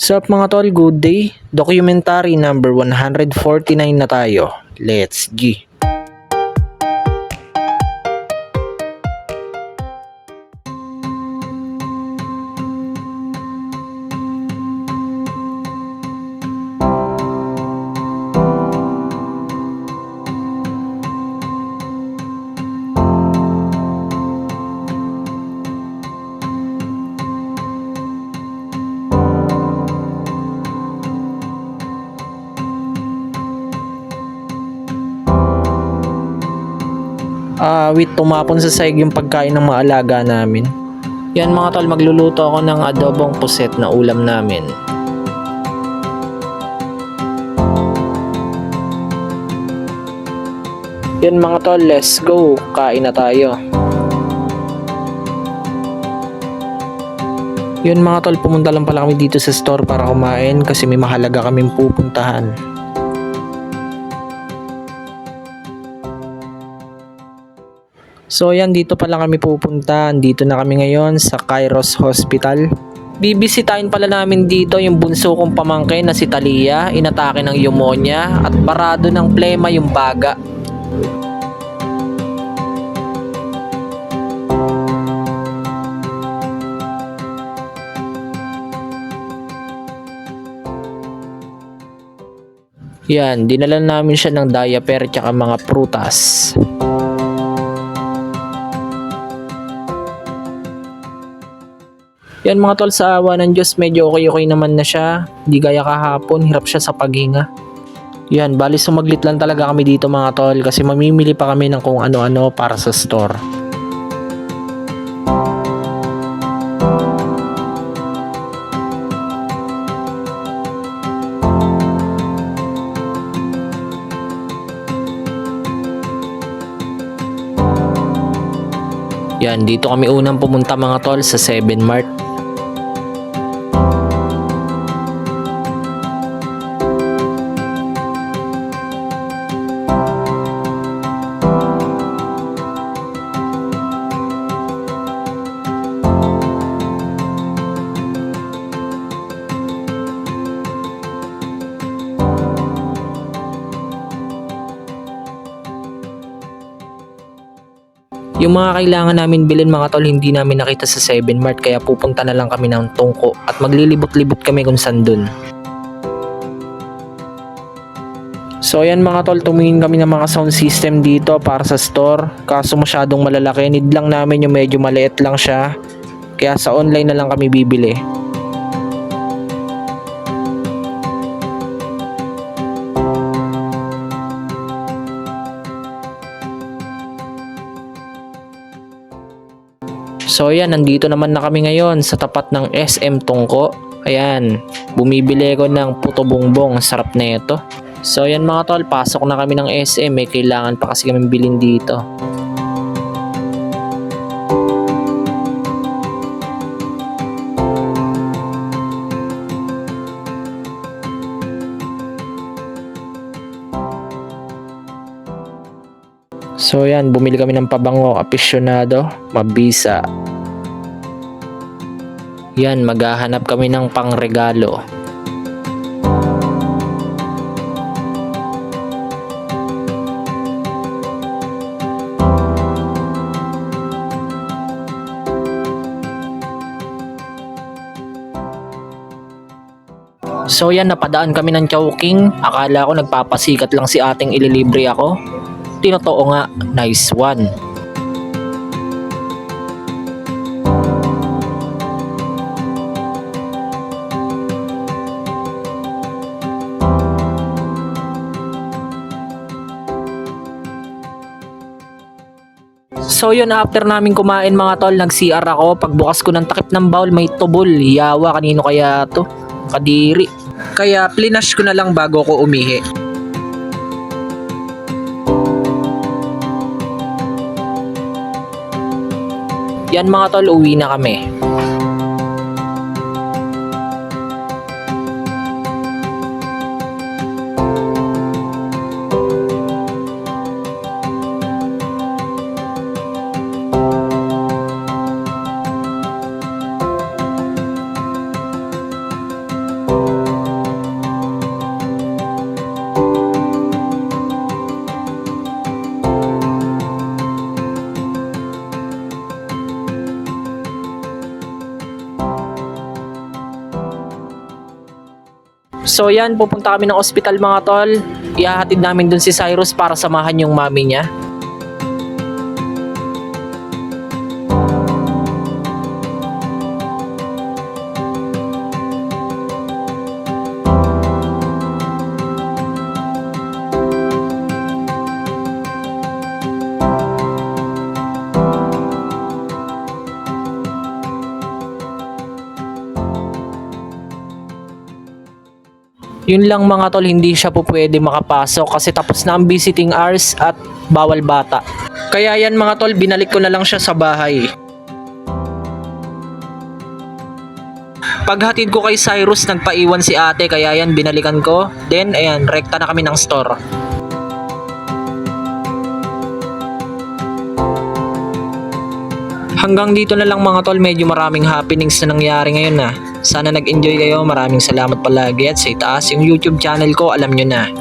Sup mga tol, good day. Documentary number 149 na tayo. Let's G. Wait, tumapon sa sahig yung pagkain ng mga alaga namin. Yan mga tol, magluluto ako ng adobong puset na ulam namin. Yan mga tol, let's go. Kain na tayo. Yun mga tol, pumunta lang pala kami dito sa store para kumain kasi may mahalaga kaming pupuntahan. So yan, dito pala kami pupunta. Dito na kami ngayon sa Kairos Hospital. Bibisitahin pala namin dito yung bunso kong pamangkin na si Talia. Inatake ng pneumonia at parado ng plema yung baga. Yan, dinala namin siya ng diaper at mga prutas. Yan mga tol, sa awa ng Diyos, medyo okay naman na siya. Di gaya kahapon, hirap siya sa paghinga. Yan, bali sumaglit lang talaga kami dito mga tol kasi mamimili pa kami ng kung ano-ano para sa store. Yan, dito kami unang pumunta mga tol sa 7 Mart. Yung mga kailangan namin bilhin mga tol, hindi namin nakita sa 7 Mart kaya pupunta na lang kami ng Tungko at maglilibot-libot kami kung saan dun. So ayan mga tol, tumingin kami ng mga sound system dito para sa store. Kaso masyadong malalaki, need lang namin yung medyo maliit lang siya. Kaya sa online na lang kami bibili. So ayan, nandito naman na kami ngayon sa tapat ng SM Tungko. Ayan, bumibili ko ng puto bongbong, sarap na ito. So ayan mga tol, pasok na kami ng SM, may kailangan pa kasi kami bilhin dito. So yan, bumili kami ng pabango, afisyonado, mabisa. Yan, maghahanap kami ng pangregalo. So yan, napadaan kami ng Chowking. Akala ko nagpapasikat lang si ating ililibre ako. Tinotoo nga, nice one. So yun, after namin kumain mga tol, nag-CR ako. Pagbukas ko ng takip ng bowl, may tubol. Yawa, kanino kaya to? Kadiri. Kaya plinash ko na lang bago ko umihi. Yan mga tol, uwi na kami. So yan, pupunta kami ng ospital mga tol. Ihahatid namin dun si Cyrus para samahan yung mami niya. Yun lang mga tol, hindi siya po pwede makapasok kasi tapos na ang visiting hours at bawal bata. Kaya yan mga tol, binalik ko na lang siya sa bahay. Paghatid ko kay Cyrus, nagpaiwan si ate kaya yan binalikan ko. Then ayan, rekta na kami ng store. Hanggang dito na lang mga tol, medyo maraming happenings na nangyari ngayon na. Sana nag-enjoy kayo, maraming salamat palagi at sa itaas yung YouTube channel ko, alam nyo na.